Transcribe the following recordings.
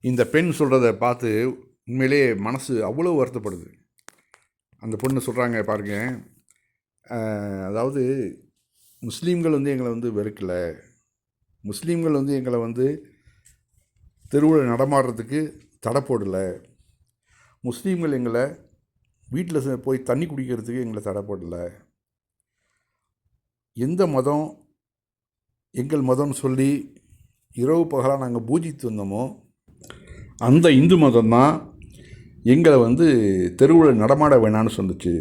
இந்த பெண் சொல்கிறத பார்த்து உண்மையிலே மனசு அவ்வளோ வருத்தப்படுது. அந்த பொண்ணு சொல்கிறாங்க பாருங்க, அதாவது முஸ்லீம்கள் வந்து எங்களை வந்து வெறுக்கலை, முஸ்லீம்கள் வந்து எங்களை வந்து தெருவில் நடமாடுறதுக்கு தடை போடலை, முஸ்லீம்கள் எங்களை வீட்டில் போய் தண்ணி குடிக்கிறதுக்கு எங்களை தடை போடலை, எந்த மதம் எங்கள் மதம்னு சொல்லி இரவு பகலாக நாங்கள் பூஜித்து வந்தோமோ அந்த இந்து மதம்தான் எங்களை வந்து தெருவில் நடமாட வேணான்னு சொன்னிச்சு,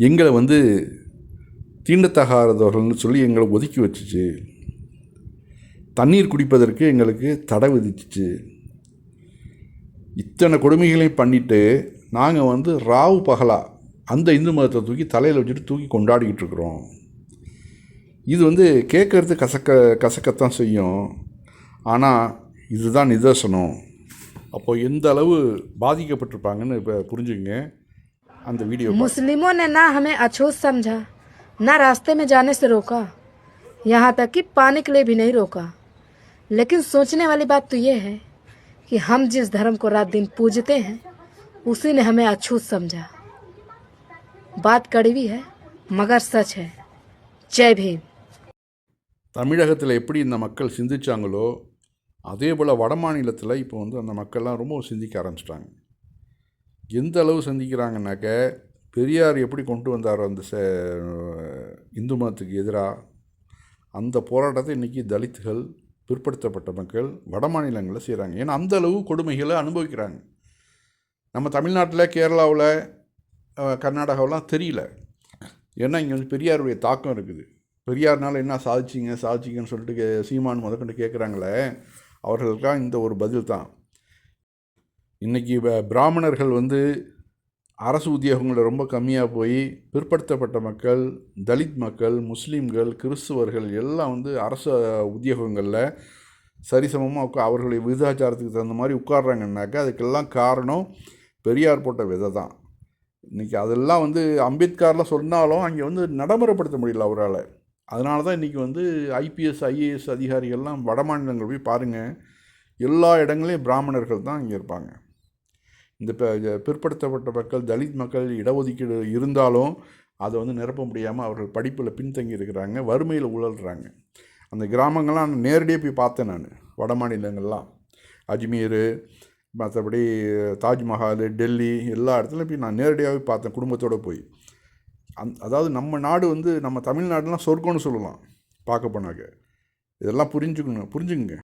எங்களை வந்து தீண்டத்தகாதவர்கள்னு சொல்லி எங்களை ஒதுக்கி வச்சுச்சு, தண்ணீர் குடிப்பதற்கு எங்களுக்கு தடை விதிச்சிச்சு. இத்தனை கொடுமைகளையும் பண்ணிவிட்டு நாங்கள் வந்து ராவு பகலாக அந்த இந்து மதத்தை தூக்கி தலையில் வச்சுட்டு தூக்கி கொண்டாடிக்கிட்டு இருக்கிறோம். இது வந்து கேட்குறது கசக்கத்தான் செய்யும், ஆனால் இதுதான் நிதர்சனம். அப்போ எந்த அளவு பாதிக்கப்பட்டிருப்பாங்கன்னு இப்போ புரிஞ்சுங்க அந்த வீடியோ. मुस्लिमों ने ना हमें अछूत समझा, ना रास्ते में जाने से रोका, यहाँ तक कि पाने के लिए भी नहीं रोका। लेकिन सोचने वाली बात तो ये है कि हम जिस धर्म को रात दिन पूजते हैं उसी ने हमें अछूत समझा। बात कड़वी है मगर सच है। जय भीम। தமிழகத்தில் எப்படி இந்த மக்கள் சிந்திச்சாங்களோ அதே போல் வட மாநிலத்தில் இப்போ வந்து அந்த மக்கள்லாம் ரொம்ப சிந்திக்க ஆரம்பிச்சிட்டாங்க. எந்த அளவு சிந்திக்கிறாங்கனாக்க, பெரியார் எப்படி கொண்டு வந்தாரோ அந்த இந்து மதத்துக்கு எதிராக அந்த போராட்டத்தை இன்றைக்கி தலித்துகள், பிற்படுத்தப்பட்ட மக்கள் வட மாநிலங்களில் செய்கிறாங்க. ஏன்னா அந்த அளவு கொடுமைகளை அனுபவிக்கிறாங்க. நம்ம தமிழ்நாட்டில், கேரளாவில், கர்நாடகாவெலாம் தெரியல. ஏன்னா இங்கே வந்து பெரியாருடைய தாக்கம் இருக்குது. பெரியார்னால் என்ன சாதிச்சிங்கன்னு சொல்லிட்டு சீமான் முதற்கொண்டு கேட்குறாங்களே, அவர்களுக்கெல்லாம் இந்த ஒரு பதில் தான். இன்றைக்கி பிராமணர்கள் வந்து அரசு உத்தியோகங்களில் ரொம்ப கம்மியாக போய் பிற்படுத்தப்பட்ட மக்கள், தலித் மக்கள், முஸ்லீம்கள், கிறிஸ்துவர்கள் எல்லாம் வந்து அரசு உத்தியோகங்களில் சரிசமமாக அவர்களுடைய விகிதாச்சாரத்துக்கு தகுந்த மாதிரி உட்கார்றாங்கன்னாக்கா அதுக்கெல்லாம் காரணம் பெரியார் போட்ட விதை தான். இன்றைக்கி அதெல்லாம் வந்து அம்பேத்கர்லாம் சொன்னாலும் அங்கே வந்து நடைமுறைப்படுத்த முடியல அவரால். அதனால தான் இன்றைக்கி வந்து ஐபிஎஸ், ஐஏஎஸ் அதிகாரிகள்லாம் வட மாநிலங்கள் போய் பாருங்கள், எல்லா இடங்களையும் பிராமணர்கள் தான் இங்கே இருப்பாங்க. இந்த பிற்படுத்தப்பட்ட மக்கள், தலித் மக்கள் இடஒதுக்கீடு இருந்தாலும் அதை வந்து நிரப்ப முடியாமல் அவர்கள் படிப்பில் பின்தங்கி இருக்கிறாங்க, வறுமையில் உழல்றாங்க. அந்த கிராமங்கள்லாம் நேரடியாக போய் பார்த்தேன் நான். வட மாநிலங்கள்லாம் அஜ்மீர், மற்றபடி தாஜ்மஹால், டெல்லி எல்லா இடத்துலையும் போய் நான் நேரடியாகவே பார்த்தேன் குடும்பத்தோடு போய். அதாவது நம்ம நாடு வந்து நம்ம தமிழ்நாடுலாம் சொர்க்கம்னு சொல்லலாம் பார்க்க போனாக்க. இதெல்லாம் புரிஞ்சுக்குங்க.